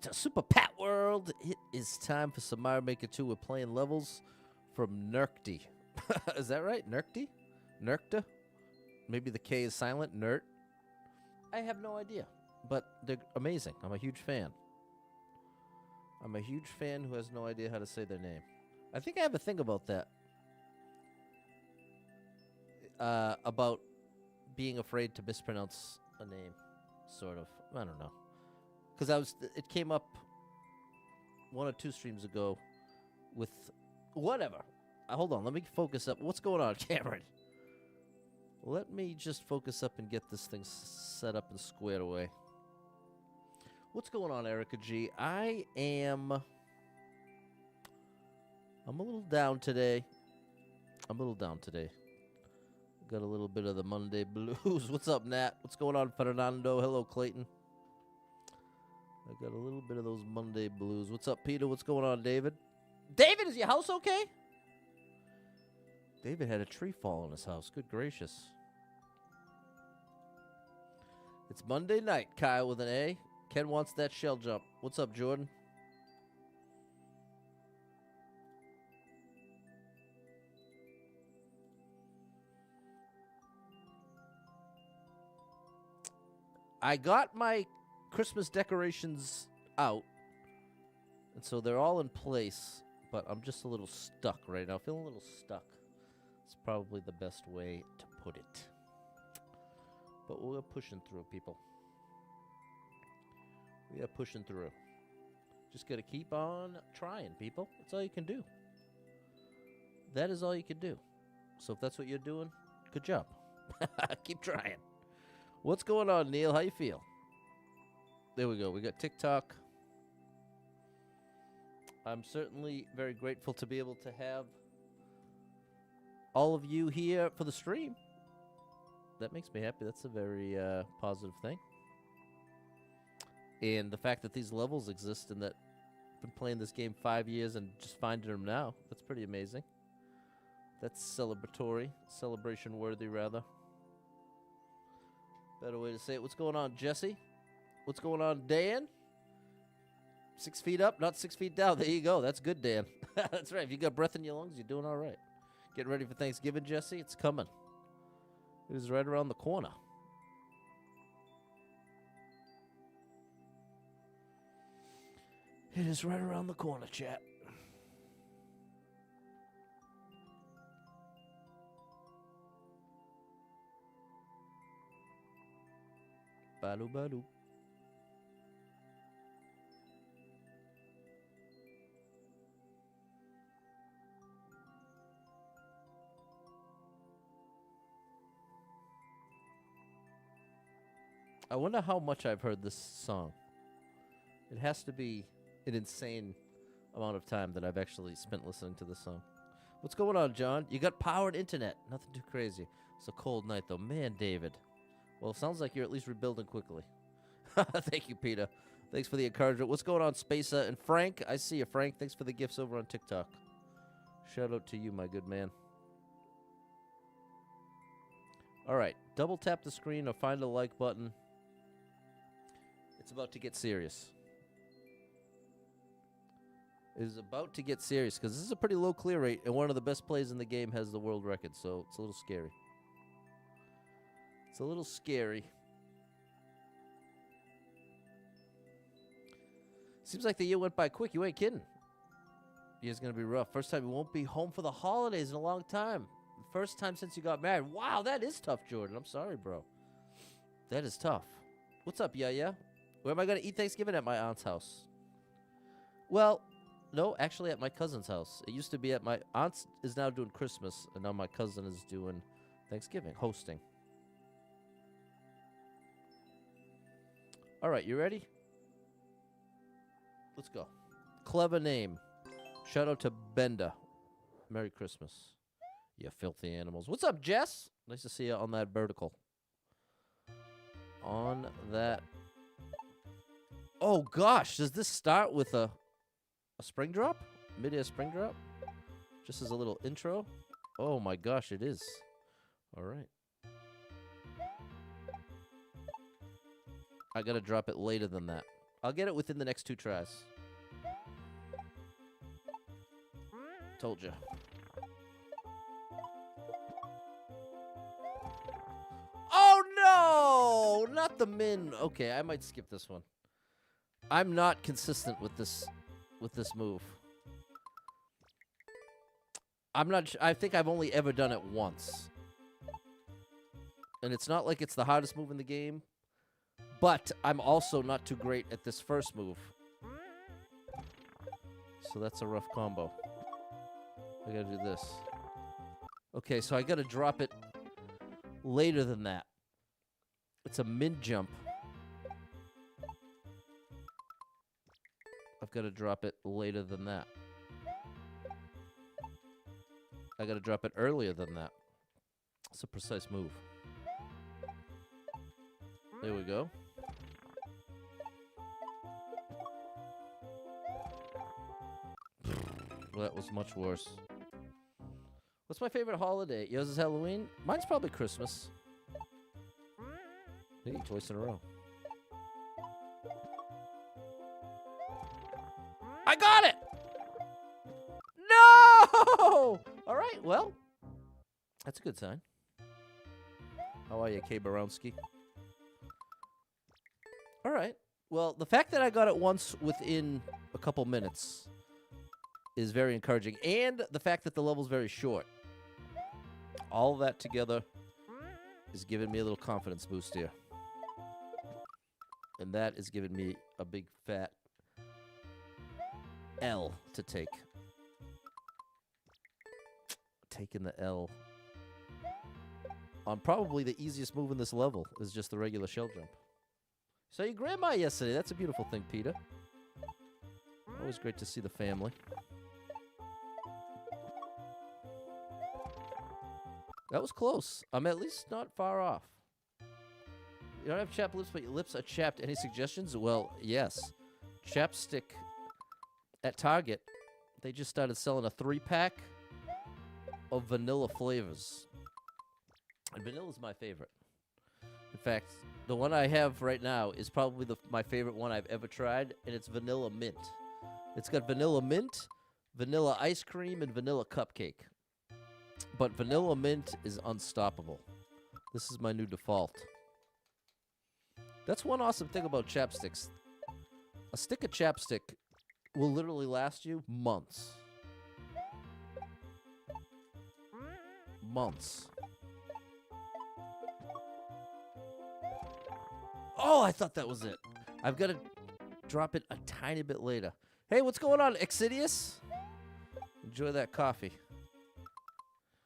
to Super Pat World. It is time for some Mario Maker 2. We're playing levels from Nurkte. Is that right? Nurkte? Nurkte? Maybe the K is silent. Nurt? I have no idea. But they're amazing. I'm a huge fan. I'm a huge fan who has no idea how to say their name. I think I have a thing about that. About being afraid to mispronounce a name. Sort of. I don't know. Because it came up 1 or 2 streams ago with whatever. Hold on, let me focus up. What's going on, Cameron? Let me just focus up and get this thing set up and squared away. What's going on, Erica G? I'm a little down today. Got a little bit of the Monday blues. What's up, Nat? What's going on, Fernando? Hello, Clayton. I got a little bit of those Monday blues. What's up, Peter? What's going on, David? David, is your house okay? David had a tree fall on his house. Good gracious. It's Monday night, Kyle with an A. Ken wants that shell jump. What's up, Jordan? I got my Christmas decorations out, and so they're all in place, but I'm just a little stuck right now. Feeling a little stuck. It's probably the best way to put it. But we're pushing through, people. We are pushing through. Just got to keep on trying, people. That's all you can do. That is all you can do. So if that's what you're doing, good job. Keep trying. What's going on, Neil? How you feel? There we go. We got TikTok. I'm certainly very grateful to be able to have all of you here for the stream. That makes me happy. That's a very positive thing. And the fact that these levels exist and that I've been playing this game 5 years and just finding them now, that's pretty amazing. That's celebratory. Celebration worthy, rather. Better way to say it. What's going on, Jesse? What's going on, Dan? 6 feet up, not 6 feet down. There you go. That's good, Dan. That's right. If you got breath in your lungs, you're doing all right. Getting ready for Thanksgiving, Jesse? It's coming. It is right around the corner. It is right around the corner, chat. Baloo, baloo. I wonder how much I've heard this song. It has to be an insane amount of time that I've actually spent listening to this song. What's going on, John? You got powered internet. Nothing too crazy. It's a cold night, though. Man, David. Well, it sounds like you're at least rebuilding quickly. Thank you, Peter. Thanks for the encouragement. What's going on, Spacer? And Frank, I see you, Frank. Thanks for the gifts over on TikTok. Shout out to you, my good man. All right. Double tap the screen or find the like button. It's about to get serious. It is about to get serious because this is a pretty low clear rate, and one of the best players in the game has the world record, so it's a little scary. It's a little scary. Seems like the year went by quick. You ain't kidding. Year's going to be rough. First time you won't be home for the holidays in a long time. First time since you got married. Wow, that is tough, Jordan. I'm sorry, bro. That is tough. What's up, yeah? Where am I going to eat Thanksgiving? At my aunt's house. Well, no, actually at my cousin's house. It used to be at my aunt's is now doing Christmas, and now my cousin is doing Thanksgiving, hosting. All right, you ready? Let's go. Clever name. Shout out to Benda. Merry Christmas, you filthy animals. What's up, Jess? Nice to see you on that vertical. On that. Oh, gosh. Does this start with a spring drop? Mid-air spring drop? Just as a little intro? Oh, my gosh, it is. All right. I gotta drop it later than that. I'll get it within the next 2 tries. Told you. Oh no! Not the min. Okay, I might skip this one. I'm not consistent with this move. I'm not. I think I've only ever done it once, and it's not like it's the hardest move in the game. But I'm also not too great at this first move, so that's a rough combo. I gotta do this. Okay, so I gotta drop it later than that. It's a min jump. I've got to drop it later than that. I got to drop it earlier than that. It's a precise move. There we go. Well, that was much worse. What's my favorite holiday? Yours is Halloween? Mine's probably Christmas. Hey, twice in a row. I got it! No! All right, well, that's a good sign. How are you, K. Barowski? All right. Well, the fact that I got it once within a couple minutes is very encouraging. And the fact that the level's very short. All of that together is giving me a little confidence boost here. And that is giving me a big fat L to take. Taking the L on probably the easiest move in this level is just the regular shell jump. Saw your grandma yesterday. That's a beautiful thing, Peter. Always great to see the family. That was close. I'm at least not far off. You don't have chapped lips, but your lips are chapped. Any suggestions? Well, yes. Chapstick at Target, they just started selling a 3-pack of vanilla flavors. And vanilla's my favorite. In fact, the one I have right now is probably my favorite one I've ever tried, and it's vanilla mint. It's got vanilla mint, vanilla ice cream, and vanilla cupcake. But vanilla mint is unstoppable. This is my new default. That's one awesome thing about chapsticks. A stick of chapstick will literally last you months. Months. Oh, I thought that was it. I've got to drop it a tiny bit later. Hey, what's going on, Exidius? Enjoy that coffee.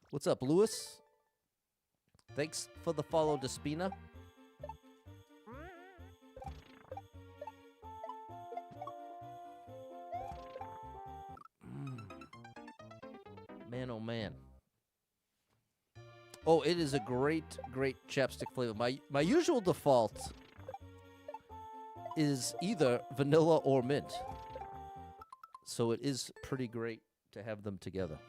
What's up, Lewis? Thanks for the follow, Despina. Man, oh man. Oh, it is a great, great chapstick flavor. My usual default is either vanilla or mint. So it is pretty great to have them together.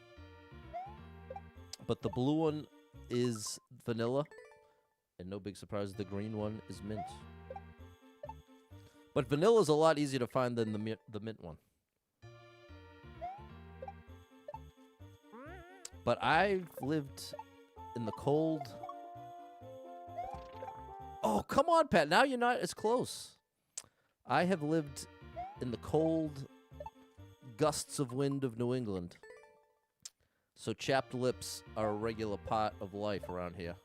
But the blue one is vanilla, and no big surprise, the green one is mint. But vanilla is a lot easier to find than the mint one. But I've lived in the cold. Oh, come on, Pat. Now you're not as close. I have lived in the cold gusts of wind of New England. So chapped lips are a regular part of life around here.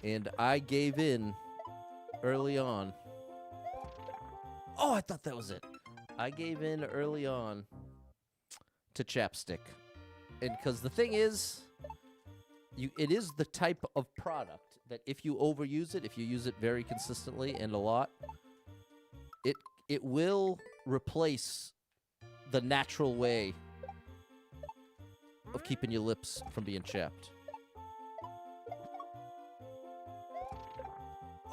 And I gave in early on. Oh, I thought that was it. I gave in early on to chapstick. And because the thing is, it is the type of product that if you overuse it, if you use it very consistently and a lot, it will replace the natural way of keeping your lips from being chapped.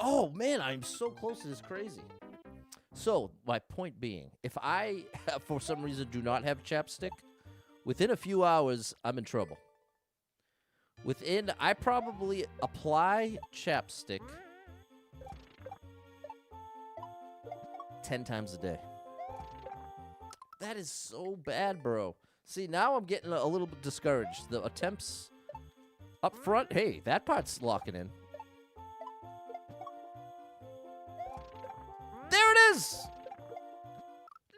Oh, man, I'm so close. It is crazy. So, my point being, if I, for some reason, do not have chapstick, within a few hours, I'm in trouble. I probably apply chapstick like 10 times a day. That is so bad, bro. See, now I'm getting a little bit discouraged. The attempts up front, hey, that part's locking in. There it is!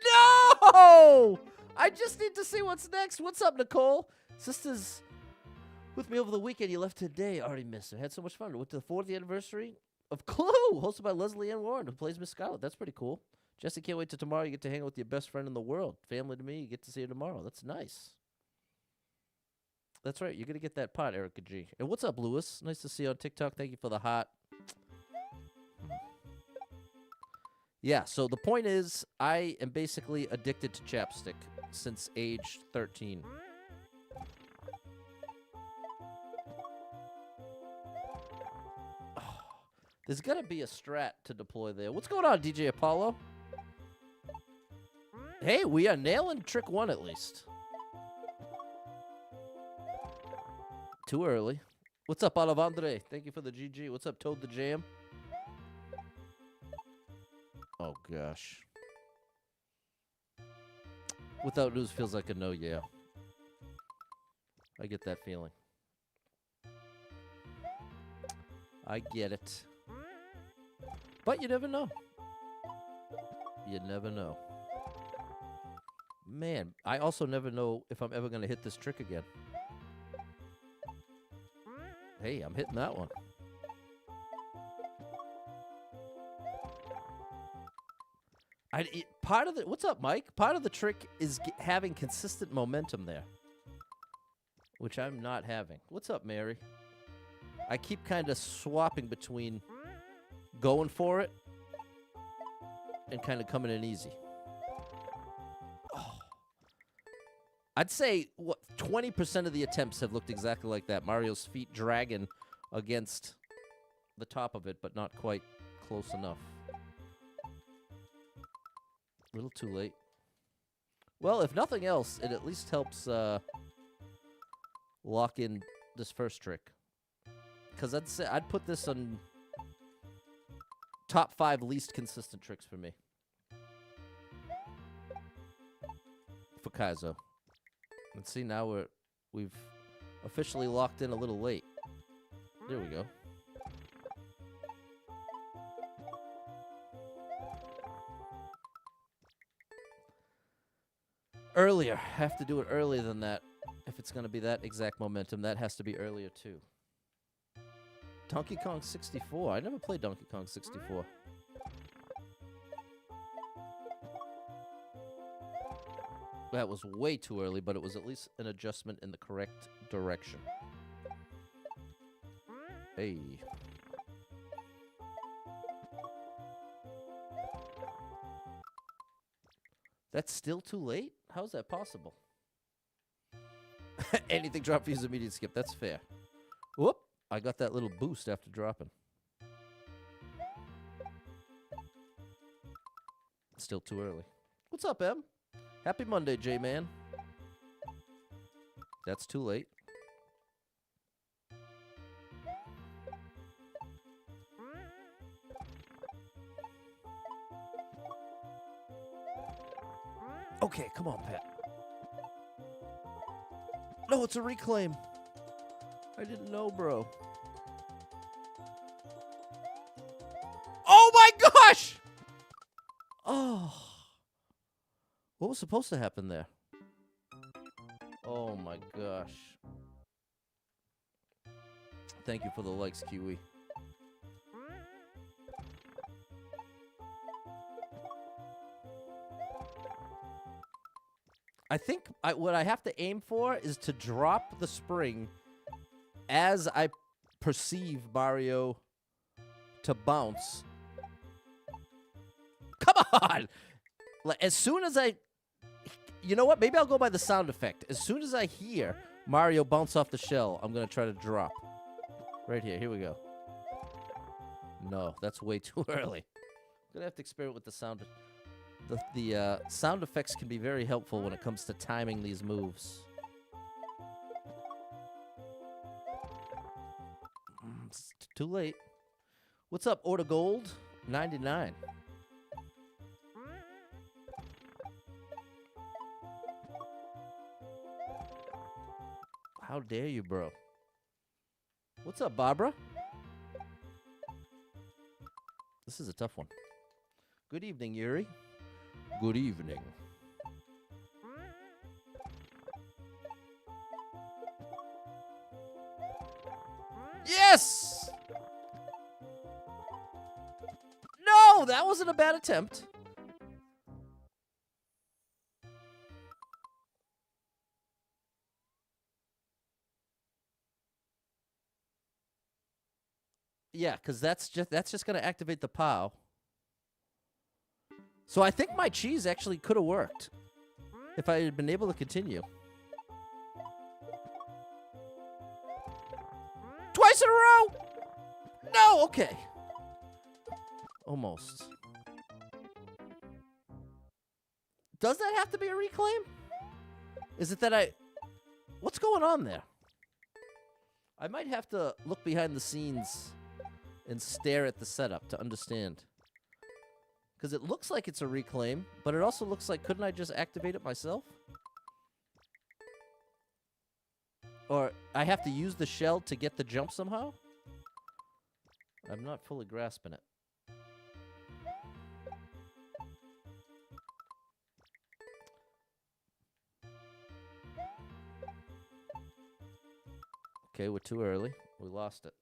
No! I just need to see what's next. What's up, Nicole? Sister's with me over the weekend. You left today. Already missed her. Had so much fun. Went to the 4th anniversary of Clue, hosted by Leslie Ann Warren, who plays Miss Scarlet. That's pretty cool. Jesse, can't wait till tomorrow. You get to hang out with your best friend in the world. Family to me. You get to see her tomorrow. That's nice. That's right. You're going to get that pot, Erica G. And what's up, Lewis? Nice to see you on TikTok. Thank you for the heart. Yeah, so the point is, I am basically addicted to chapstick since age 13. Oh, there's got to be a strat to deploy there. What's going on, DJ Apollo? Hey, we are nailing trick 1 at least. Too early. What's up, Olivandre? Thank you for the GG. What's up, Toad the Jam? Oh, gosh. Without news feels like a no, yeah. I get that feeling. I get it. But you never know. You never know. Man, I also never know if I'm ever going to hit this trick again. Hey, I'm hitting that one. Part of the what's up, Mike? Part of the trick is having consistent momentum there, which I'm not having. What's up, Mary? I keep kind of swapping between going for it and kind of coming in easy. Oh. I'd say 20% of the attempts have looked exactly like that. Mario's feet dragging against the top of it, but not quite close enough. A little too late. Well, if nothing else, it at least helps lock in this first trick. Because I'd put this on top 5 least consistent tricks for me. For Kaizo. Let's see, now we've officially locked in a little late. There we go. Earlier. Have to do it earlier than that. If it's going to be that exact momentum, that has to be earlier too. Donkey Kong 64. I never played Donkey Kong 64. That was way too early, but it was at least an adjustment in the correct direction. Hey. That's still too late? How's that possible? Anything drop for use immediate skip. That's fair. Whoop. I got that little boost after dropping. Still too early. What's up, Em? Happy Monday, J-Man. That's too late. Okay, come on, Pat. No, it's a reclaim. I didn't know, bro. Oh my gosh! Oh. What was supposed to happen there? Oh my gosh. Thank you for the likes, Kiwi. I think what I have to aim for is to drop the spring as I perceive Mario to bounce. Come on! Like, as soon as I... You know what? Maybe I'll go by the sound effect. As soon as I hear Mario bounce off the shell, I'm going to try to drop. Right here. Here we go. No, that's way too early. I'm going to have to experiment with the sound. The sound effects can be very helpful when it comes to timing these moves. It's too late. What's up, Order Gold? 99. How dare you, bro? What's up, Barbara? This is a tough one. Good evening, Yuri. Good evening. Yes! No, that wasn't a bad attempt. Yeah, because that's just gonna activate the POW. So I think my cheese actually could have worked if I had been able to continue. Twice in a row! No, okay. Almost. Does that have to be a reclaim? Is it that what's going on there? I might have to look behind the scenes and stare at the setup to understand. Because it looks like it's a reclaim, but it also looks like, couldn't I just activate it myself? Or I have to use the shell to get the jump somehow? I'm not fully grasping it. Okay, we're too early. We lost it.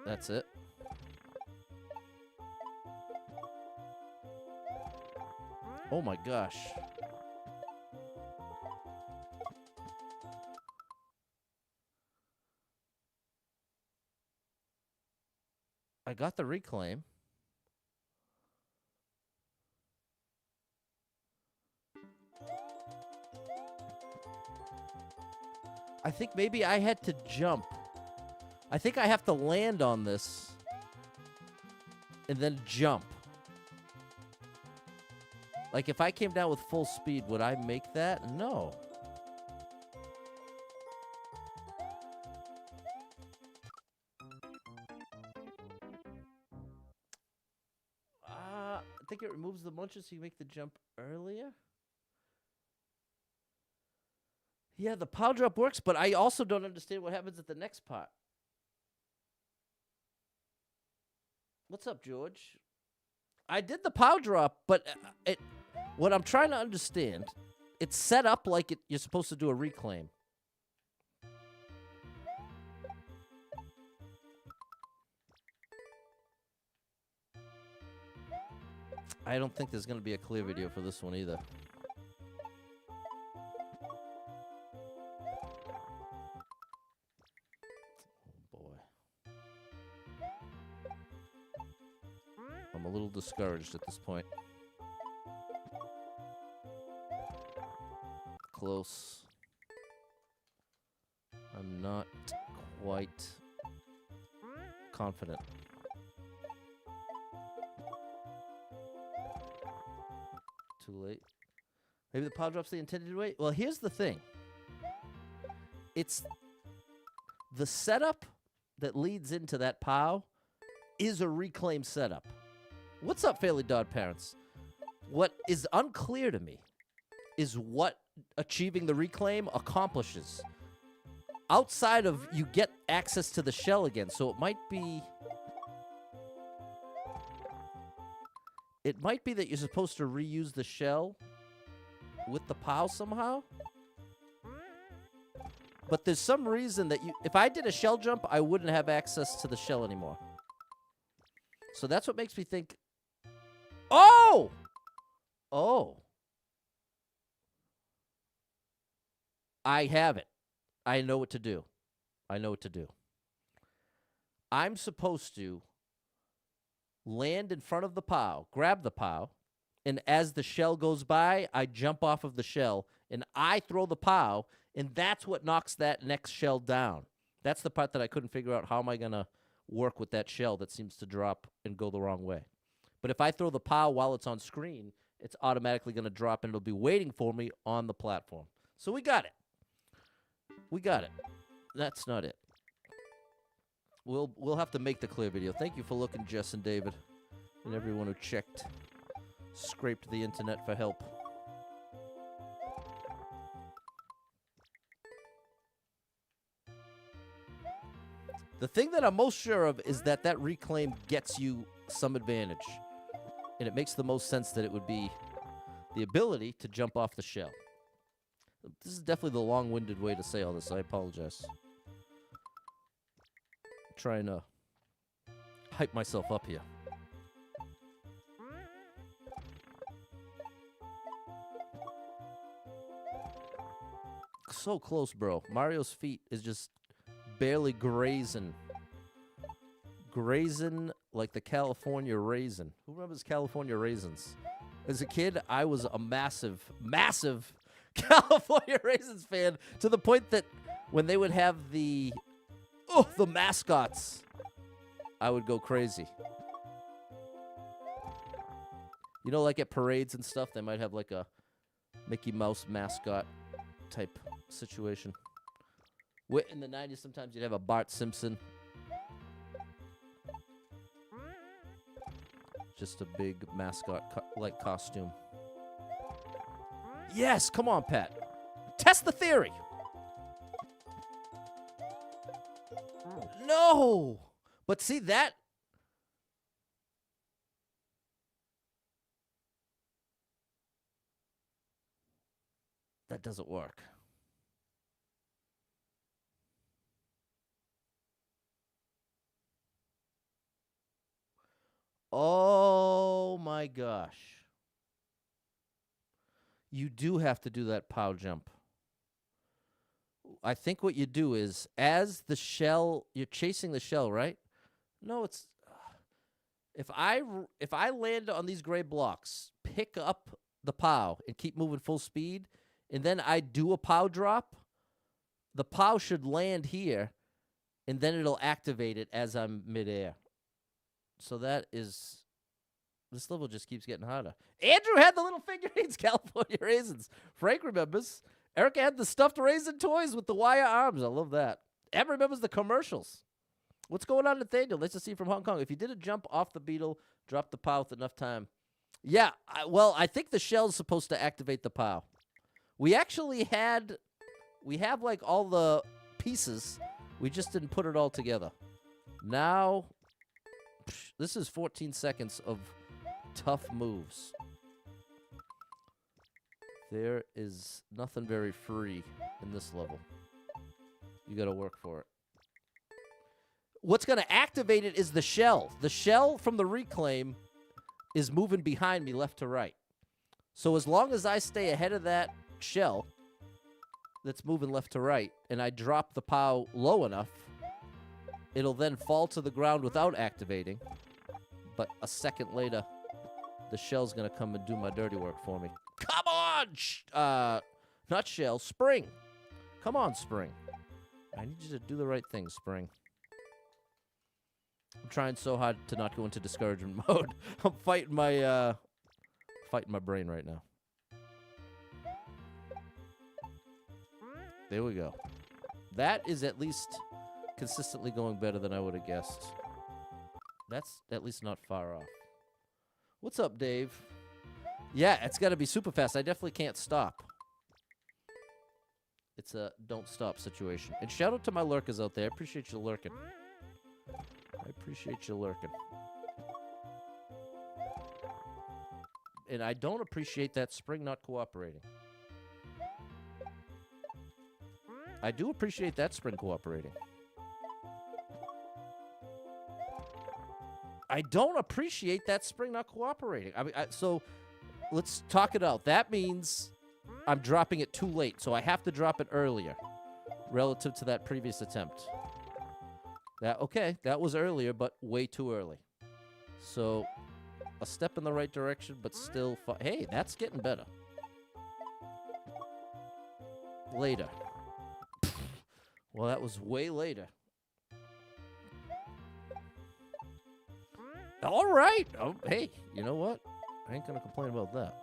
That's it. Oh my gosh. I got the reclaim. I think maybe I had to jump. I think I have to land on this and then jump. Like if I came down with full speed, would I make that? No. I think it removes the munches so you make the jump earlier. Yeah, the power drop works, but I also don't understand what happens at the next part. What's up, George? I did the power drop, but what I'm trying to understand, it's set up like you're supposed to do a reclaim. I don't think there's going to be a clear video for this one either. I'm a little discouraged at this point. Close. I'm not quite confident. Too late. Maybe the power drop's the intended way? Well, here's the thing. It's the setup that leads into that POW is a reclaim setup. What's up, Fairly Dodd parents? What is unclear to me is what achieving the reclaim accomplishes. Outside of you get access to the shell again, so it might be that you're supposed to reuse the shell with the POW somehow. But there's some reason that if I did a shell jump, I wouldn't have access to the shell anymore. So that's what makes me think, oh! Oh. I have it. I know what to do. I know what to do. I'm supposed to land in front of the POW, grab the POW, and as the shell goes by, I jump off of the shell, and I throw the POW, and that's what knocks that next shell down. That's the part that I couldn't figure out. How am I going to work with that shell that seems to drop and go the wrong way? But if I throw the POW while it's on screen, it's automatically going to drop, and it'll be waiting for me on the platform. So we got it. We got it. That's not it. We'll have to make the clear video. Thank you for looking, Jess and David, and everyone who scraped the internet for help. The thing that I'm most sure of is that that reclaim gets you some advantage. And it makes the most sense that it would be the ability to jump off the shell. This is definitely the long-winded way to say all this. I apologize. I'm trying to hype myself up here. So close, bro. Mario's feet is just barely grazing. Grazing like the California raisin. Who remembers California raisins? As a kid, I was a massive, massive California raisins fan, to the point that when they would have the mascots, I would go crazy. You know, like at parades and stuff, they might have like a Mickey Mouse mascot type situation. In the 90s, sometimes you'd have a Bart Simpson. Just a big mascot-like costume. Yes, come on, Pat. Test the theory. No! But see, that... that doesn't work. Oh my gosh. You do have to do that pow jump. I think what you do is, as the shell, you're chasing the shell, right? No, it's... If I land on these gray blocks, pick up the pow, and keep moving full speed, and then I do a pow drop, the pow should land here, and then it'll activate it as I'm midair. So that is... this level just keeps getting harder. Andrew had the little figurines, California raisins. Frank remembers. Erica had the stuffed raisin toys with the wire arms. I love that. Em remembers the commercials. What's going on, Nathaniel? Let's just see from Hong Kong. If you did a jump off the beetle, drop the pow with enough time. Yeah, well, I think the shell's supposed to activate the pow. We actually have like all the pieces. We just didn't put it all together. Now... this is 14 seconds of tough moves. There is nothing very free in this level. You gotta work for it. What's gonna activate it is the shell. The shell from the reclaim is moving behind me left to right. So as long as I stay ahead of that shell that's moving left to right, and I drop the pow low enough, it'll then fall to the ground without activating. But a second later, the shell's going to come and do my dirty work for me. Come on! Not shell, Spring. Come on, Spring. I need you to do the right thing, Spring. I'm trying so hard to not go into discouragement mode. I'm fighting my brain right now. There we go. That is at least... consistently going better than I would have guessed. That's at least not far off. What's up, Dave? Yeah, it's got to be super fast. I definitely can't stop. It's a don't stop situation. And shout out to my lurkers out there. I appreciate you lurking. I appreciate you lurking. And I don't appreciate that Spring not cooperating. I do appreciate that Spring cooperating. I don't appreciate that Spring not cooperating. I mean, so let's talk it out. That means I'm dropping it too late, so I have to drop it earlier relative to that previous attempt. Okay, that was earlier, but way too early. So a step in the right direction, but still... hey, that's getting better. Later. Well, that was way later. All right. Oh, hey, you know what? I ain't going to complain about that.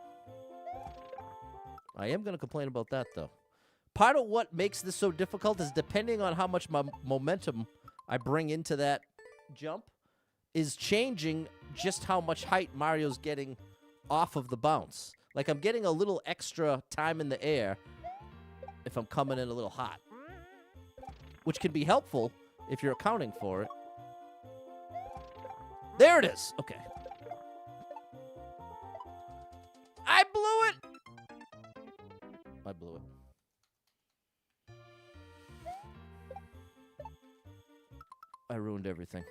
I am going to complain about that, though. Part of what makes this so difficult is depending on how much momentum I bring into that jump is changing just how much height Mario's getting off of the bounce. Like, I'm getting a little extra time in the air if I'm coming in a little hot, which can be helpful if you're accounting for it. There it is. Okay. I blew it. I blew it. I ruined everything.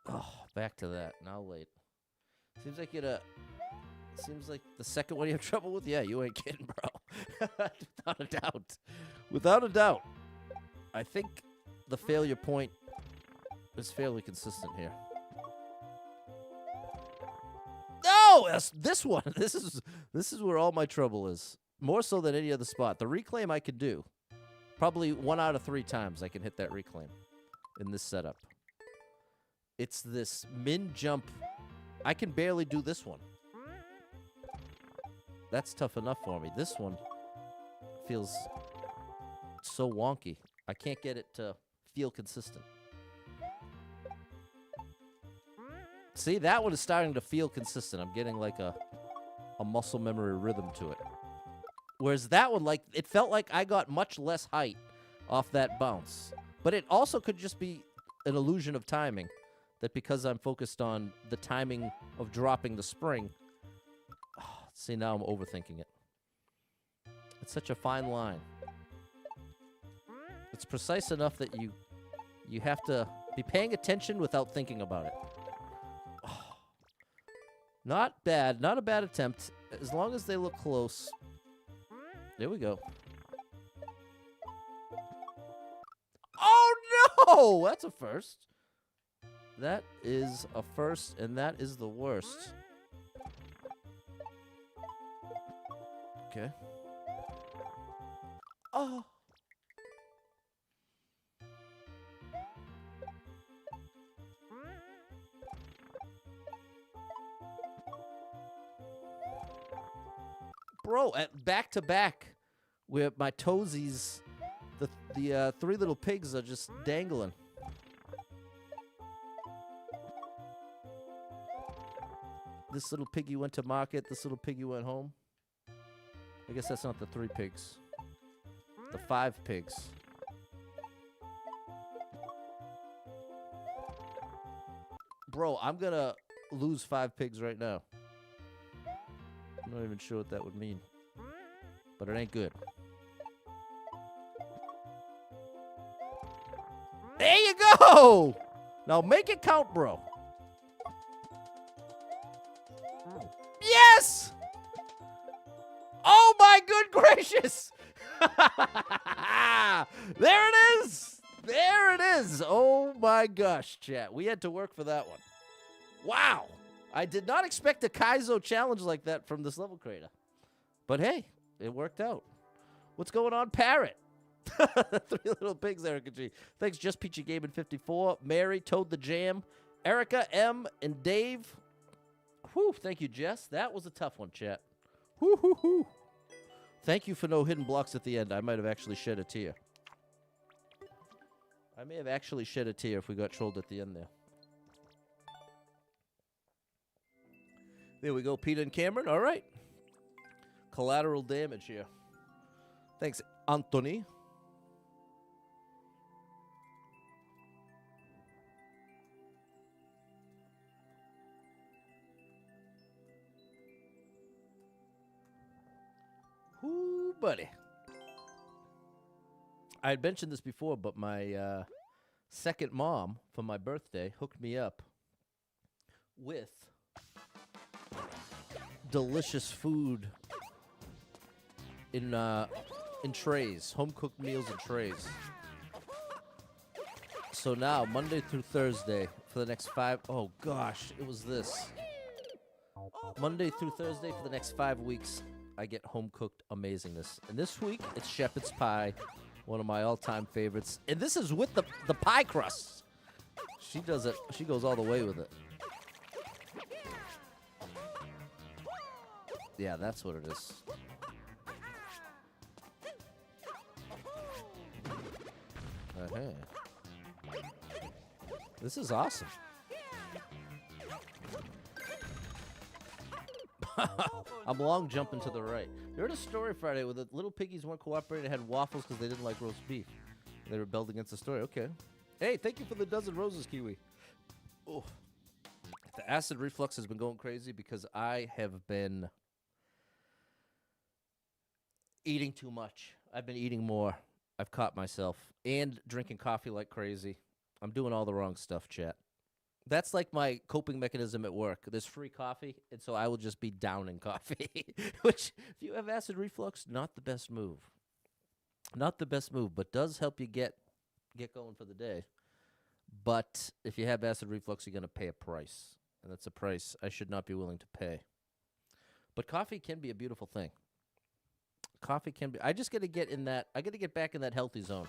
Oh, back to that. Now late. Seems like seems like the second one you have trouble with? Yeah, you ain't kidding, bro. Without a doubt. Without a doubt. I think the failure point is fairly consistent here. No! This one. This is where all my trouble is. More so than any other spot. The reclaim I could do. Probably 1 out of 3 times I can hit that reclaim in this setup. It's this min jump. I can barely do this one. That's tough enough for me. This one feels so wonky. I can't get it to feel consistent. See, that one is starting to feel consistent. I'm getting like a muscle memory rhythm to it. Whereas that one, like, it felt like I got much less height off that bounce. But it also could just be an illusion of timing. That because I'm focused on the timing of dropping the spring. Oh, see, now I'm overthinking it. It's such a fine line. It's precise enough that you have to be paying attention without thinking about it. Oh. Not bad. Not a bad attempt. As long as they look close. There we go. Oh, no! That's a first. That is a first, and that is the worst. Okay. Oh. Bro, at back to back, where my toesies, the 3 little pigs are just dangling. This little piggy went to market. This little piggy went home. I guess that's not the 3 pigs. The 5 pigs. Bro, I'm going to lose 5 pigs right now. I'm not even sure what that would mean. But it ain't good. There you go! Now make it count, bro. Yes! Oh my good gracious! There it is! There it is! Oh my gosh, chat. We had to work for that one. Wow! I did not expect a Kaizo challenge like that from this level creator. But hey, it worked out. What's going on, Parrot? 3 little pigs, Erica G. Thanks, Just Peachy Game in 54. Mary, Toad the Jam, Erica, M, and Dave. Whew, thank you, Jess. That was a tough one, chat. Whoo, hoo, hoo. Thank you for no hidden blocks at the end. I might have actually shed a tear. I may have actually shed a tear if we got trolled at the end there. There we go, Peter and Cameron. All right. Collateral damage here. Thanks, Anthony. Ooh, buddy. I had mentioned this before, but my second mom for my birthday hooked me up with delicious food in trays, home-cooked meals in trays. So now, Monday through Thursday, for the next 5... Oh, gosh, it was this. Monday through Thursday for the next 5 weeks, I get home-cooked amazingness. And this week, it's shepherd's pie, one of my all-time favorites. And this is with the pie crust. She does it. She goes all the way with it. Yeah, that's what it is. This is awesome. I'm long jumping to the right. They heard a story Friday where the little piggies weren't cooperating and had waffles because they didn't like roast beef. They rebelled against the story. Okay. Hey, thank you for the dozen roses, Kiwi. Oh. The acid reflux has been going crazy because I have been eating too much. I've been eating more. I've caught myself. And drinking coffee like crazy. I'm doing all the wrong stuff, chat. That's like my coping mechanism at work. There's free coffee, and so I will just be downing coffee. Which, if you have acid reflux, not the best move. Not the best move, but does help you get going for the day. But if you have acid reflux, you're going to pay a price. And that's a price I should not be willing to pay. But coffee can be a beautiful thing. Coffee can be. I just got to get in that. I got to get back in that healthy zone.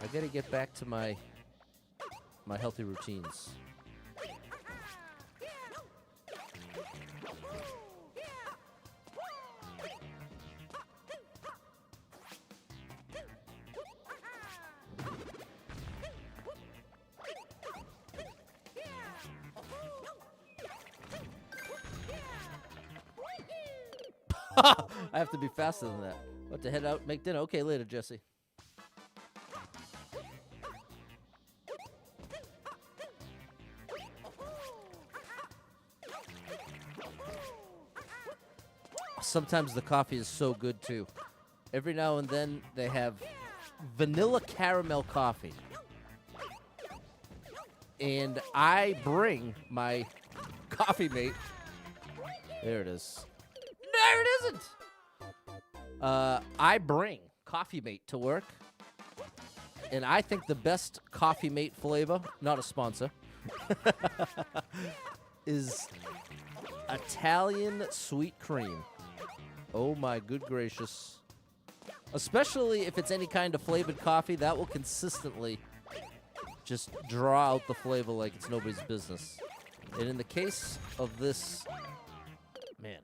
I got to get back to my healthy routines. I have to be faster than that. What, to head out, make dinner? Okay, later, Jesse. Sometimes the coffee is so good, too. Every now and then, they have vanilla caramel coffee. And I bring my coffee mate. There it is. There it isn't. I bring Coffee Mate to work, and I think the best Coffee Mate flavor, not a sponsor, is Italian sweet cream. Oh my good gracious. Especially if it's any kind of flavored coffee, that will consistently just draw out the flavor like it's nobody's business. And in the case of this... Man,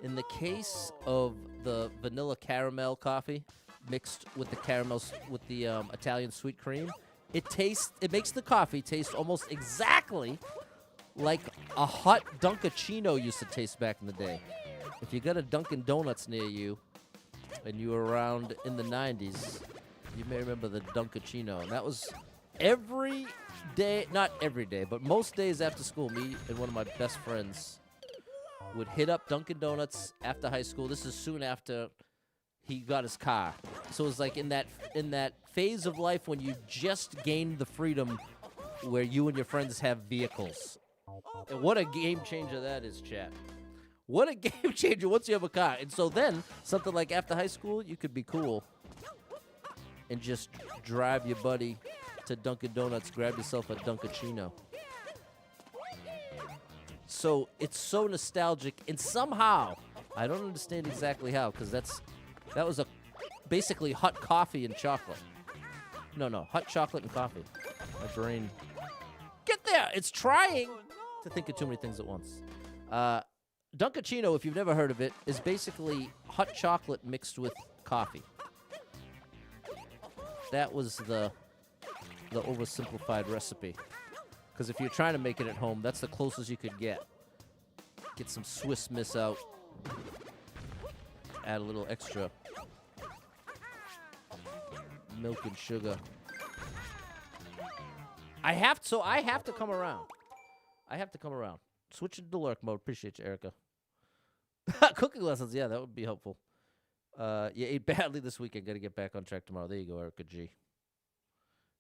in the case of the vanilla caramel coffee mixed with the caramels with the Italian sweet cream, it makes the coffee taste almost exactly like a hot Dunkachino used to taste back in the day. If you got a Dunkin' Donuts near you and you were around in the 90s, you may remember the Dunkachino. And that was every day, not every day, but most days after school, me and one of my best friends would hit up Dunkin' Donuts after high school. This is soon after he got his car. So it was like in that phase of life when you just gained the freedom where you and your friends have vehicles. And what a game changer that is, chat. What a game changer once you have a car. And so then, something like after high school, you could be cool and just drive your buddy to Dunkin' Donuts, grab yourself a Dunkachino. So it's so nostalgic, and somehow I don't understand exactly how, because that was basically hot coffee and chocolate. No, hot chocolate and coffee. My brain, get there! It's trying to think of too many things at once. Dunkachino, if you've never heard of it, is basically hot chocolate mixed with coffee. That was the oversimplified recipe. Because if you're trying to make it at home, that's the closest you could get. Get some Swiss Miss out. Add a little extra milk and sugar. I have to come around. Switch into lurk mode. Appreciate you, Erica. Cooking lessons, yeah, that would be helpful. You ate badly this weekend. Got to get back on track tomorrow. There you go, Erica G.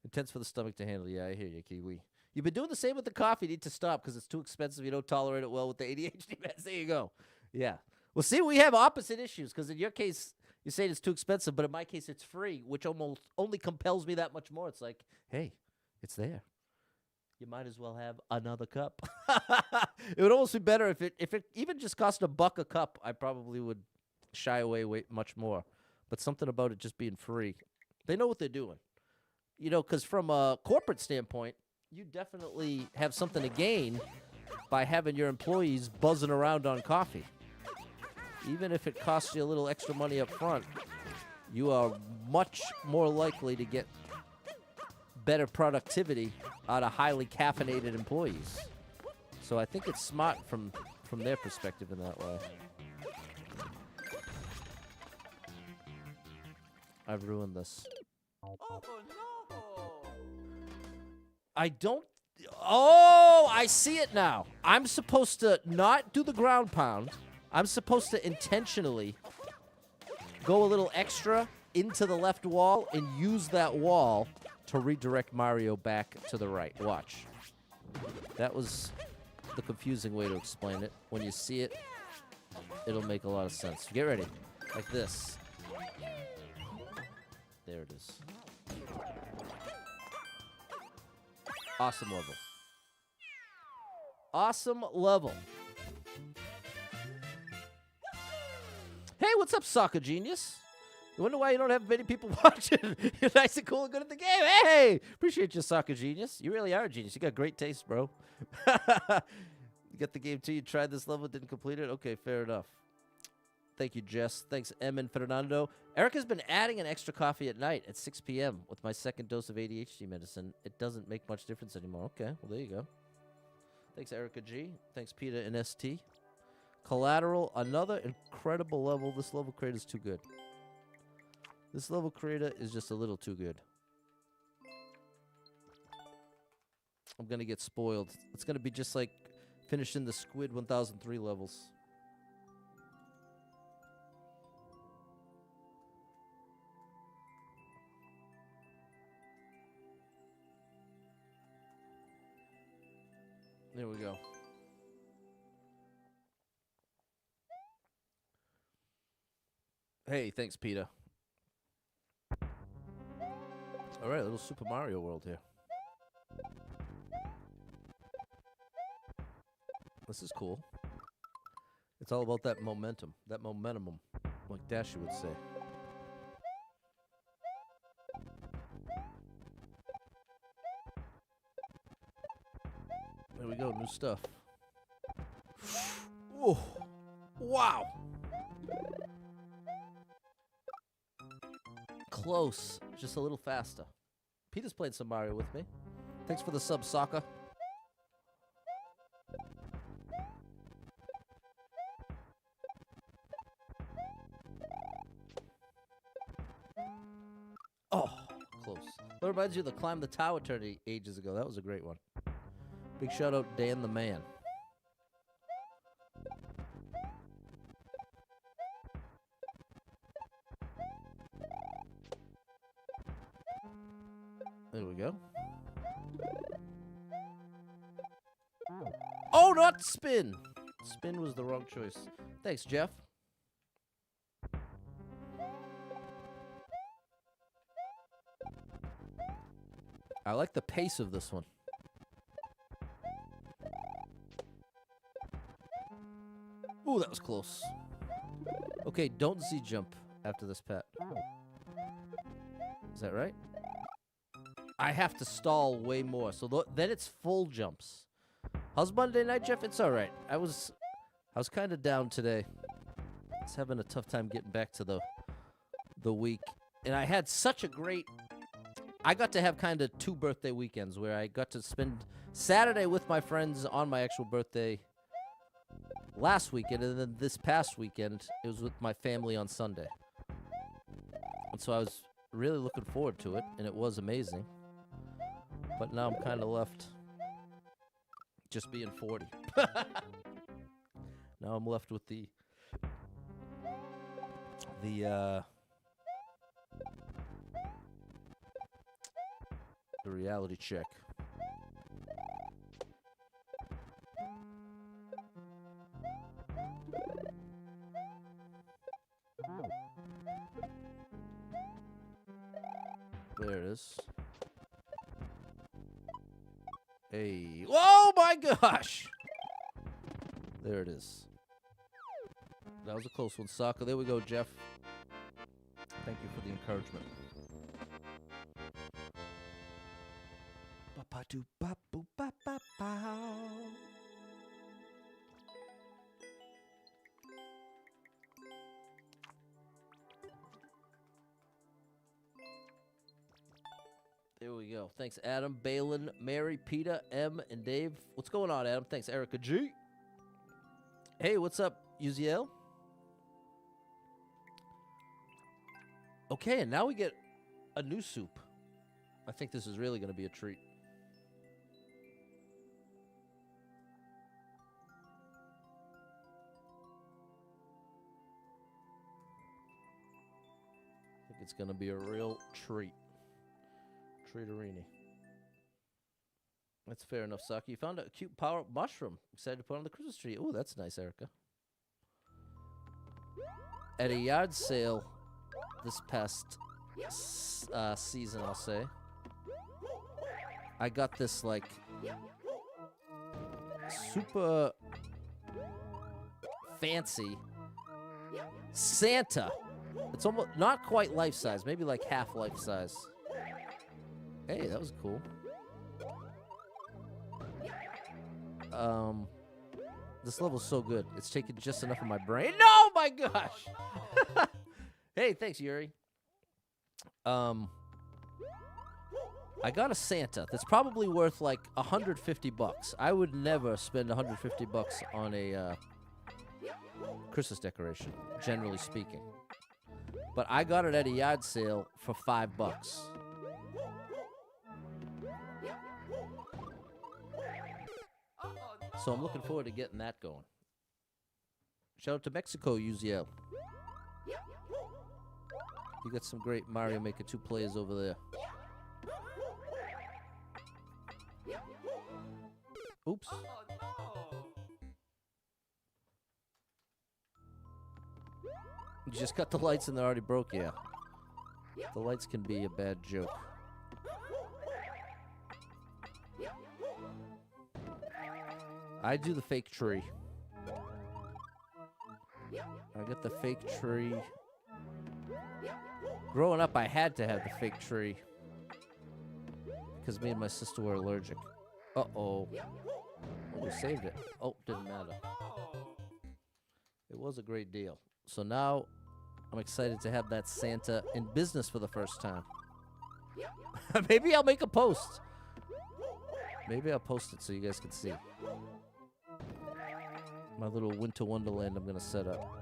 Intense for the stomach to handle. Yeah, I hear you, Kiwi. You've been doing the same with the coffee. You need to stop because it's too expensive. You don't tolerate it well with the ADHD meds. There you go. Yeah. Well, see, we have opposite issues because in your case, you say it's too expensive, but in my case, it's free, which almost only compels me that much more. It's like, hey, it's there. You might as well have another cup. It would almost be better if it even just cost $1 a cup. I probably would shy away much more. But something about it just being free. They know what they're doing. You know, because from a corporate standpoint, you definitely have something to gain by having your employees buzzing around on coffee. Even if it costs you a little extra money up front, you are much more likely to get better productivity out of highly caffeinated employees. So I think it's smart from from their perspective in that way. I've ruined this. Oh no! I don't... Oh, I see it now. I'm supposed to not do the ground pound. I'm supposed to intentionally go a little extra into the left wall and use that wall to redirect Mario back to the right. Watch. That was the confusing way to explain it. When you see it, it'll make a lot of sense. Get ready. Like this. There it is. Awesome level. Awesome level. Hey, what's up, Soccer Genius? You wonder why you don't have many people watching? You're nice and cool and good at the game. Hey, appreciate you, Soccer Genius. You really are a genius. You got great taste, bro. You got the game too. You tried this level, didn't complete it. Okay, fair enough. Thank you, Jess. Thanks, Em and Fernando. Erica's been adding an extra coffee at night at 6 p.m. with my second dose of ADHD medicine. It doesn't make much difference anymore. Okay, well, there you go. Thanks, Erica G. Thanks, Peter and ST. Collateral, another incredible level. This level creator is too good. This level creator is just a little too good. I'm going to get spoiled. It's going to be just like finishing the Squid 1003 levels. There we go. Hey, thanks, Peter. All right, a little Super Mario World here. This is cool. It's all about that momentum. That momentum, like Dashi would say. There we go, new stuff. Whoa. Wow. Close, just a little faster. Peter's played some Mario with me. Thanks for the sub, Sokka. Oh, close. That reminds you of the Climb the Tower turn ages ago. That was a great one. Big shout out, Dan the Man. There we go. Oh, not spin! Spin was the wrong choice. Thanks, Jeff. I like the pace of this one. Ooh, that was close. Okay, don't Z-jump after this, Pat. Is that right? I have to stall way more, so then it's full jumps. How's Monday night, Jeff? It's all right. I was kind of down today. I was having a tough time getting back to the week, and I had such a great. I got to have kind of 2 birthday weekends where I got to spend Saturday with my friends on my actual birthday last weekend, and then this past weekend it was with my family on Sunday. And so I was really looking forward to it, and it was amazing. But now I'm kind of left just being 40. Now I'm left with the reality check. There it is. Hey. Oh my gosh! There it is. That was a close one, Sokka. There we go, Jeff. Thank you for the encouragement. There we go. Thanks, Adam, Balin, Mary, Peter, M, and Dave. What's going on, Adam? Thanks, Erica G. Hey, what's up, UZL? Okay, and now we get a new soup. I think this is really going to be a treat. I think it's going to be a real treat. Treaterini. That's fair enough, Saki. You found a cute power mushroom. Excited to put on the Christmas tree. Oh, that's nice, Erica. At a yard sale this past season, I'll say, I got this, like, super fancy Santa. It's almost not quite life size, maybe like half life size. Hey, that was cool. This level's so good. It's taking just enough of my brain. No, my gosh. Hey, thanks, Yuri. I got a Santa that's probably worth like $150. I would never spend $150 on a Christmas decoration, generally speaking. But I got it at a yard sale for $5. So I'm looking forward to getting that going. Shout out to Mexico, UZL. You got some great Mario Maker 2 players over there. Oops. You just cut the lights and they're already broke, yeah. The lights can be a bad joke. I do the fake tree. I get the fake tree. Growing up, I had to have the fake tree because me and my sister were allergic. Uh-oh. Oh, we saved it. Oh, didn't matter. It was a great deal. So now I'm excited to have that Santa in business for the first time. Maybe I'll make a post. Maybe I'll post it so you guys can see. My little winter wonderland I'm going to set up.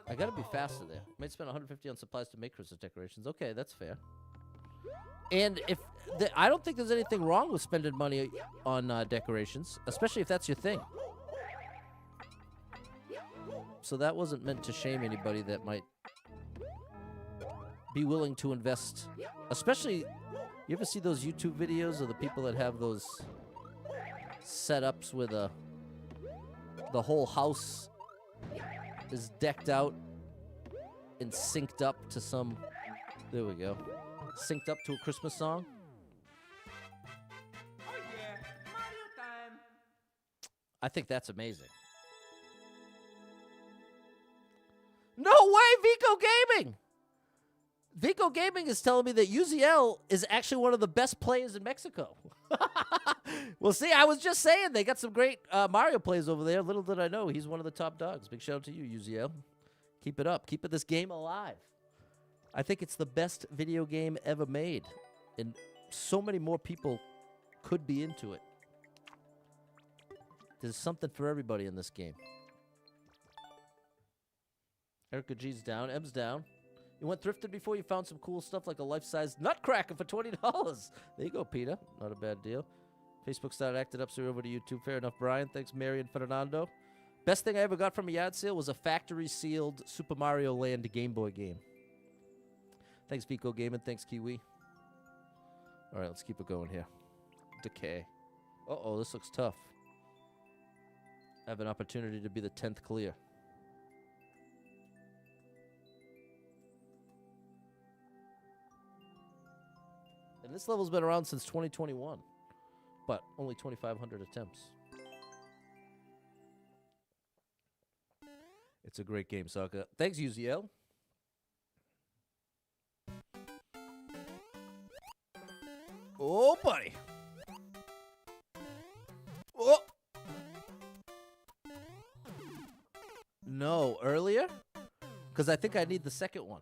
I got to be faster there. Might spend $150 on supplies to make Christmas decorations. Okay, that's fair. And if I don't think there's anything wrong with spending money on decorations, especially if that's your thing. So that wasn't meant to shame anybody that might be willing to invest. Especially, you ever see those YouTube videos of the people that have those setups where the whole house is decked out and synced up to some, there we go, synced up to a Christmas song? Oh yeah, Mario time. I think that's amazing. No way, Vico Gaming! Vico Gaming is telling me that UZL is actually one of the best players in Mexico. Well, see, I was just saying they got some great Mario players over there. Little did I know he's one of the top dogs. Big shout out to you, UZL. Keep it up. Keep this game alive. I think it's the best video game ever made. And so many more people could be into it. There's something for everybody in this game. Erica G's down. M's down. You went thrifted before you found some cool stuff like a life-size nutcracker for $20. There you go, Peter. Not a bad deal. Facebook started acting up, so we're over to YouTube. Fair enough, Brian. Thanks, Mary and Fernando. Best thing I ever got from a yard sale was a factory-sealed Super Mario Land Game Boy game. Thanks, Vico Gaming. Thanks, Kiwi. All right, let's keep it going here. Decay. Uh-oh, this looks tough. I have an opportunity to be the 10th clear. And this level's been around since 2021, but only 2,500 attempts. It's a great game, Sokka. Thanks, UZL. Oh, buddy. Oh. No, earlier? Because I think I need the second one.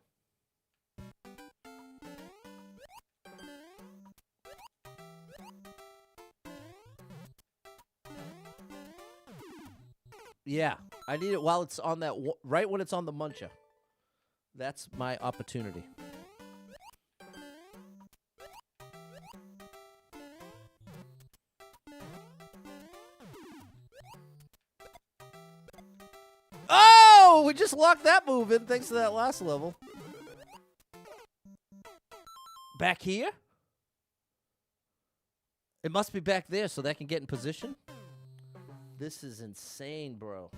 Yeah, I need it while it's on that, right when it's on the muncher. That's my opportunity. Oh, we just locked that move in thanks to that last level. Back here? It must be back there so that can get in position. This is insane, bro.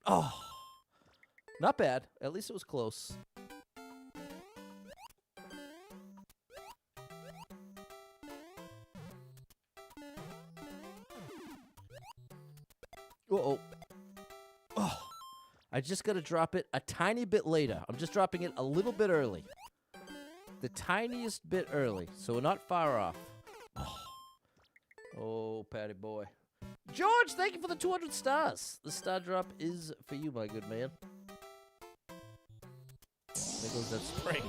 Oh, not bad. At least it was close. Uh-oh. Oh, I just got to drop it a tiny bit later. I'm just dropping it a little bit early. The tiniest bit early, so we're not far off. Oh, Patty boy. George, thank you for the 200 stars. The star drop is for you, my good man. There goes that spring.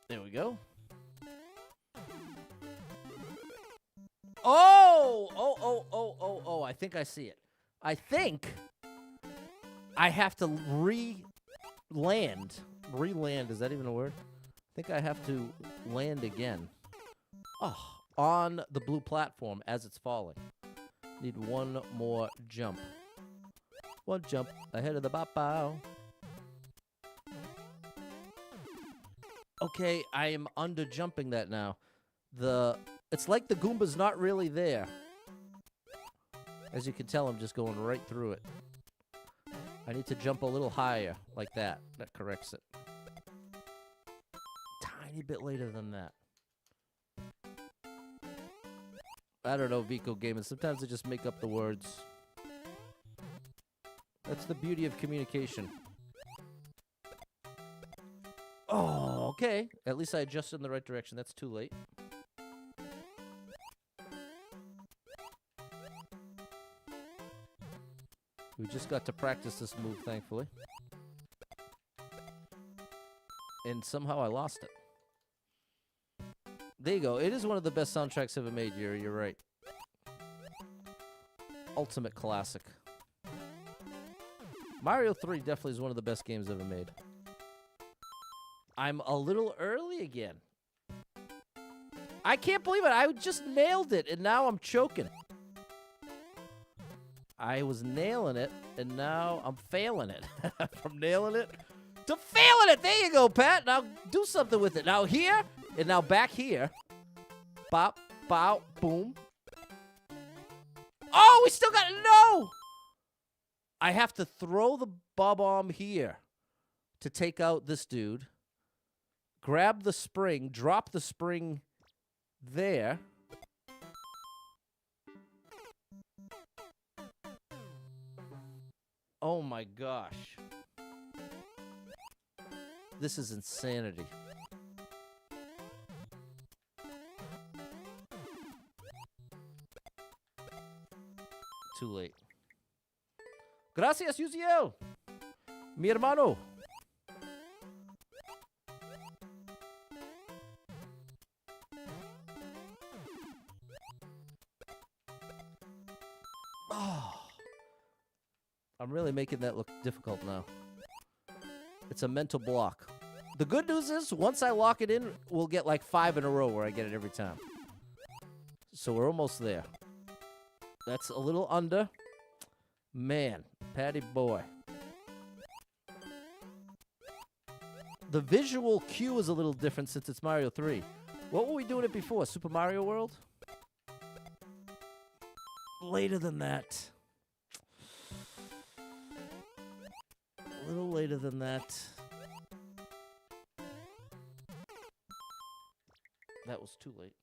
There we go. Oh, I think I see it. I think I have to re-land. Re-land, is that even a word? I think I have to land again. Oh, on the blue platform as it's falling. Need one more jump. One jump ahead of the bow. Okay, I am under jumping that now. It's like the Goomba's not really there. As you can tell, I'm just going right through it. I need to jump a little higher, like that. That corrects it. Tiny bit later than that. I don't know, Vico Gaming. Sometimes I just make up the words. That's the beauty of communication. Oh, okay. At least I adjusted in the right direction. That's too late. We just got to practice this move, thankfully. And somehow I lost it. There you go. It is one of the best soundtracks ever made, Yuri. You're right. Ultimate classic. Mario 3 definitely is one of the best games ever made. I'm a little early again. I can't believe it. I just nailed it, and now I'm choking. I was nailing it, and now I'm failing it. From nailing it to failing it. There you go, Pat. Now do something with it. Now here, and now back here. Bop, bow, boom. Oh, we still got it. No! I have to throw the bob-omb here to take out this dude. Grab the spring, drop the spring there. Oh my gosh. This is insanity. Too late. Gracias, Uziel. Mi hermano. Oh. I'm really making that look difficult now. It's a mental block. The good news is, once I lock it in, we'll get like 5 in a row where I get it every time. So we're almost there. That's a little under. Man, Patty boy. The visual cue is a little different since it's Mario 3. What were we doing it before? Super Mario World? Later than that. A little later than that. That was too late.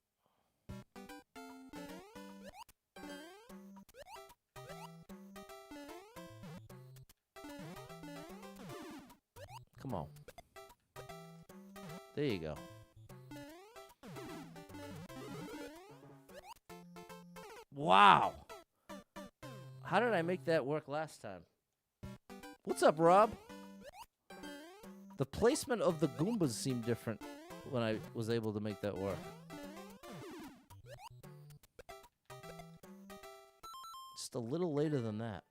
Come on. There you go. Wow. How did I make that work last time? What's up, Rob? The placement of the Goombas seemed different when I was able to make that work. Just a little later than that.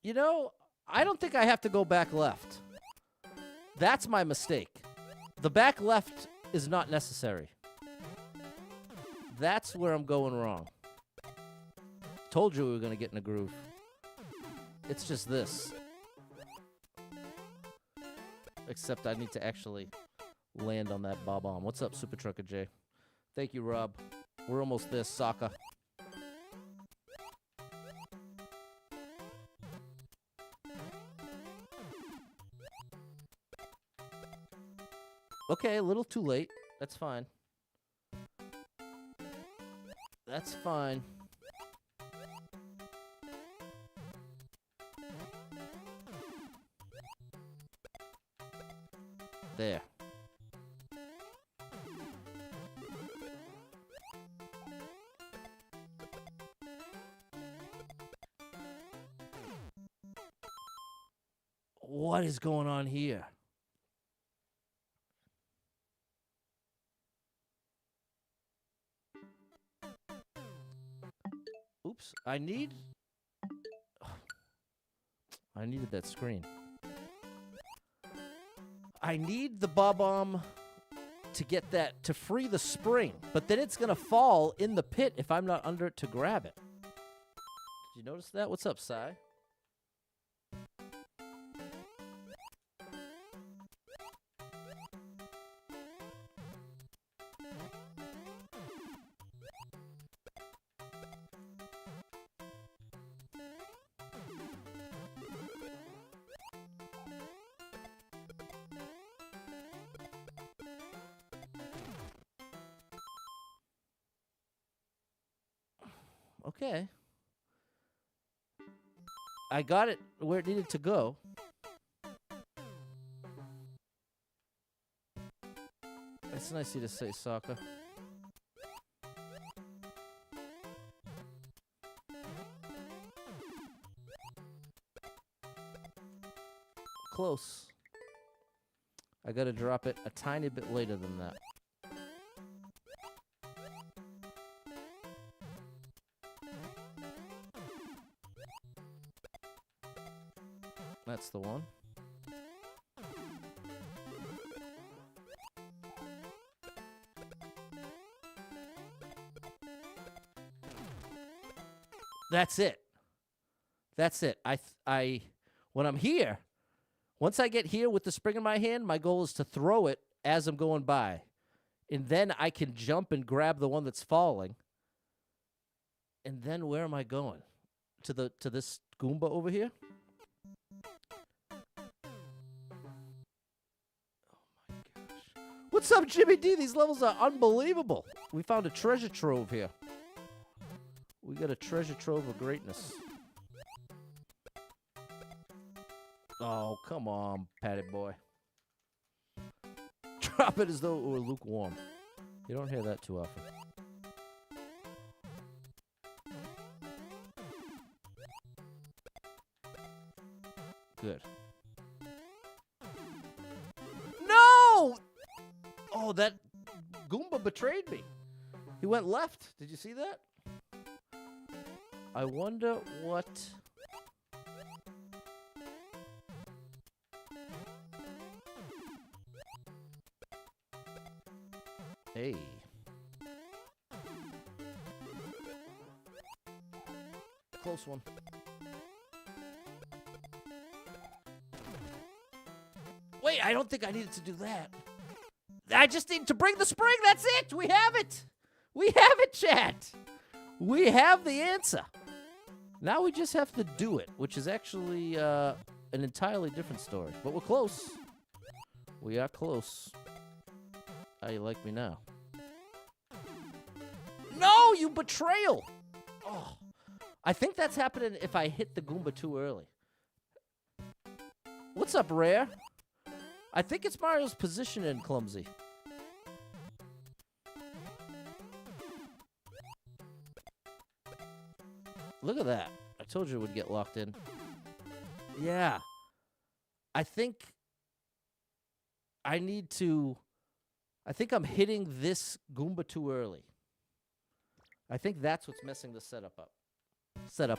You know, I don't think I have to go back left. That's my mistake. The back left is not necessary. That's where I'm going wrong. Told you we were going to get in a groove. It's just this. Except I need to actually land on that bob-omb. What's up, Super Trucker J? Thank you, Rob. We're almost there, Sokka. Okay, a little too late. That's fine. That's fine. There. What is going on here? Oops, I needed that screen. I need the bob-omb to get that, to free the spring, but then it's going to fall in the pit if I'm not under it to grab it. Did you notice that? What's up, Sai? Okay. I got it where it needed to go. It's nice of you to say, Sokka. Close. I gotta drop it a tiny bit later than that. That's the one. That's it. That's it. When I'm here, once I get here with the spring in my hand, my goal is to throw it as I'm going by. And then I can jump and grab the one that's falling. And then where am I going? To this Goomba over here? What's up, Jimmy D? These levels are unbelievable. We found a treasure trove here. We got a treasure trove of greatness. Oh, come on, Patty boy. Drop it as though it were lukewarm. You don't hear that too often. Good. No! Oh, that Goomba betrayed me. He went left. Did you see that? I wonder what... Hey. Close one. Wait, I don't think I needed to do that. I just need to bring the spring. That's it. We have it. We have it, chat. We have the answer. Now we just have to do it, which is actually an entirely different story. But we're close. We are close. How you like me now? No, you betrayal! Oh, I think that's happening if I hit the Goomba too early. What's up, Rare? I think it's Mario's positioning clumsy. Look at that. I told you it would get locked in. Yeah. I think I need to... I think I'm hitting this Goomba too early. I think that's what's messing the setup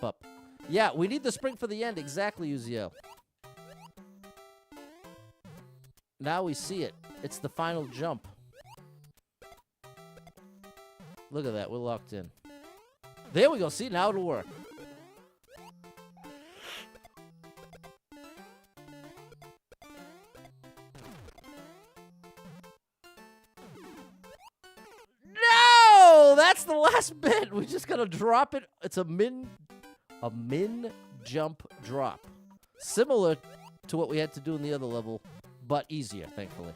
up. Yeah, we need the spring for the end. Exactly, Uziel. Now we see it. It's the final jump. Look at that. We're locked in. There we go. See, now it'll work. No! That's the last bit. We just gotta drop it. It's a min jump drop. Similar to what we had to do in the other level, but easier, thankfully.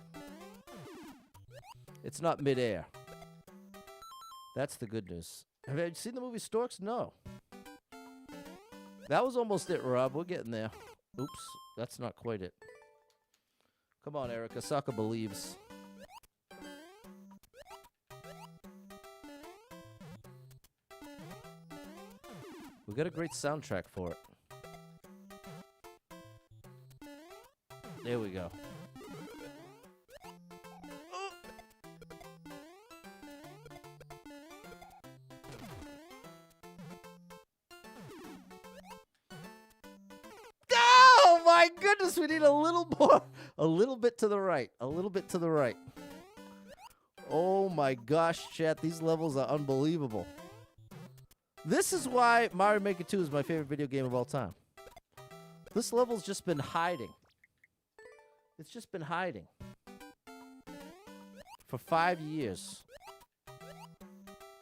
It's not midair. That's the good news. Have you seen the movie Storks? No. That was almost it, Rob. We're getting there. Oops. That's not quite it. Come on, Erica. Sokka believes. We got a great soundtrack for it. There we go. Oh my goodness, we need a little more. A little bit to the right. A little bit to the right. Oh my gosh, chat. These levels are unbelievable. This is why Mario Maker 2 is my favorite video game of all time. This level's just been hiding. It's just been hiding. For 5 years.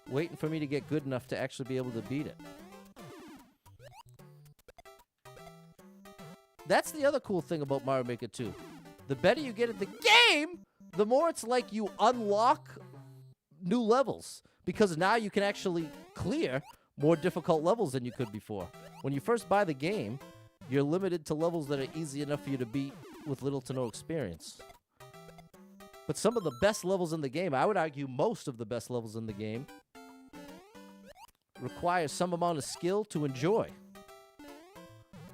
Waiting for me to get good enough to actually be able to beat it. That's the other cool thing about Mario Maker 2. The better you get at the game, the more it's like you unlock new levels. Because now you can actually clear more difficult levels than you could before. When you first buy the game, you're limited to levels that are easy enough for you to beat with little to no experience. But some of the best levels in the game, I would argue most of the best levels in the game, require some amount of skill to enjoy.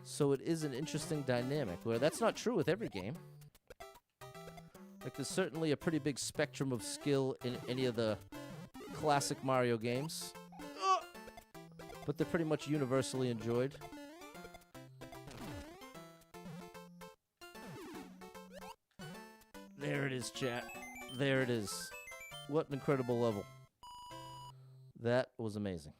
So it is an interesting dynamic, where that's not true with every game. Like, there's certainly a pretty big spectrum of skill in any of the classic Mario games. But they're pretty much universally enjoyed. There it is, chat. There it is. What an incredible level. That was amazing.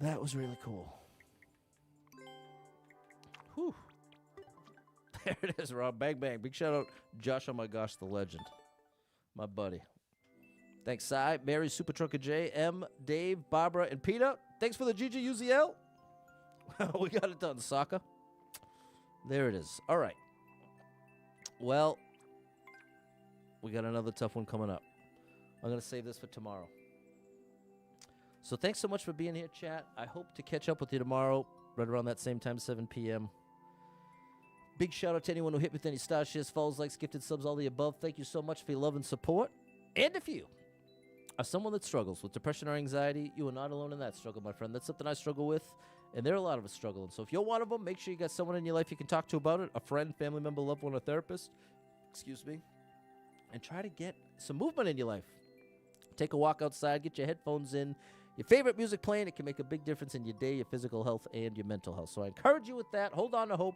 That was really cool. Whew. There it is, Rob. Bang, bang. Big shout out, Josh, oh my gosh, the legend. My buddy. Thanks, Cy, Mary, Super Trucker J, M, Dave, Barbara, and Peter. Thanks for the GGUZL. We got it done, Sokka. There it is. All right. Well, we got another tough one coming up. I'm going to save this for tomorrow. So thanks so much for being here, chat. I hope to catch up with you tomorrow, right around that same time, 7 p.m. Big shout out to anyone who hit me with any star shares, follows, likes, gifted subs, all the above. Thank you so much for your love and support. And if you are someone that struggles with depression or anxiety, you are not alone in that struggle, my friend. That's something I struggle with, and there are a lot of us struggling. So if you're one of them, make sure you got someone in your life you can talk to about it, a friend, family member, loved one, a therapist, and try to get some movement in your life. Take a walk outside, get your headphones in, your favorite music playing. It can make a big difference in your day, your physical health, and your mental health. So I encourage you with that. Hold on to hope.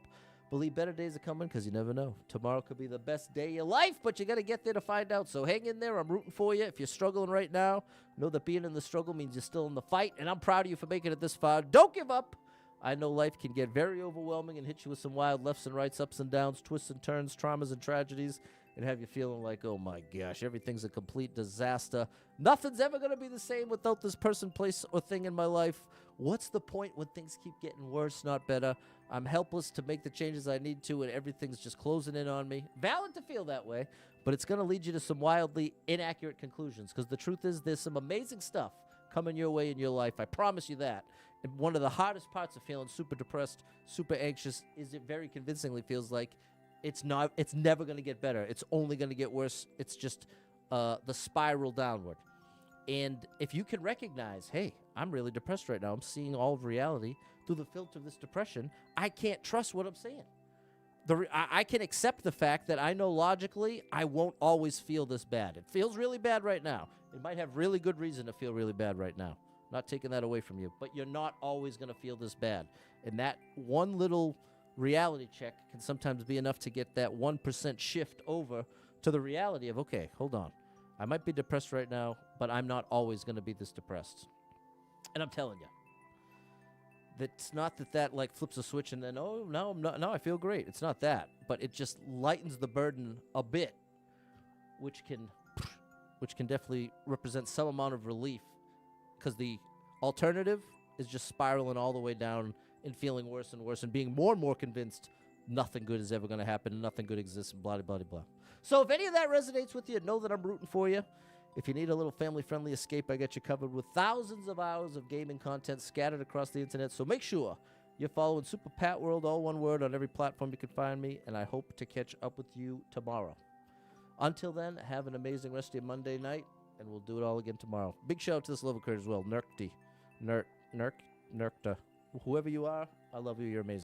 Believe better days are coming, because you never know. Tomorrow could be the best day of your life, but you got to get there to find out. So hang in there. I'm rooting for you. If you're struggling right now, know that being in the struggle means you're still in the fight, and I'm proud of you for making it this far. Don't give up. I know life can get very overwhelming and hit you with some wild lefts and rights, ups and downs, twists and turns, traumas and tragedies. and have you feeling like, oh my gosh, everything's a complete disaster. Nothing's ever going to be the same without this person, place, or thing in my life. What's the point when things keep getting worse, not better? I'm helpless to make the changes I need to, and everything's just closing in on me. Valid to feel that way, but it's going to lead you to some wildly inaccurate conclusions, because the truth is there's some amazing stuff coming your way in your life. I promise you that. And one of the hardest parts of feeling super depressed, super anxious, is it very convincingly feels like it's never going to get better. It's only going to get worse. It's just the spiral downward. And if you can recognize, hey, I'm really depressed right now. I'm seeing all of reality through the filter of this depression. I can't trust what I'm seeing. I can accept the fact that I know logically I won't always feel this bad. It feels really bad right now. It might have really good reason to feel really bad right now. Not taking that away from you. But you're not always going to feel this bad. And that one little reality check can sometimes be enough to get that 1% shift over to the reality of, okay, hold on. I might be depressed right now, but I'm not always going to be this depressed. And I'm telling you, that's not that like flips a switch and then, oh, no, no, I feel great. It's not that. But it just lightens the burden a bit, which can definitely represent some amount of relief, because the alternative is just spiraling all the way down and feeling worse and worse and being more and more convinced nothing good is ever going to happen and nothing good exists and blah, blah, blah, blah. So if any of that resonates with you, know that I'm rooting for you. If you need a little family-friendly escape, I got you covered with thousands of hours of gaming content scattered across the internet. So make sure you're following Super Pat World, all one word, on every platform you can find me, and I hope to catch up with you tomorrow. Until then, have an amazing rest of your Monday night, and we'll do it all again tomorrow. Big shout out to this love occurred as well, Nurkte, Nurkte. Whoever you are, I love you. You're amazing.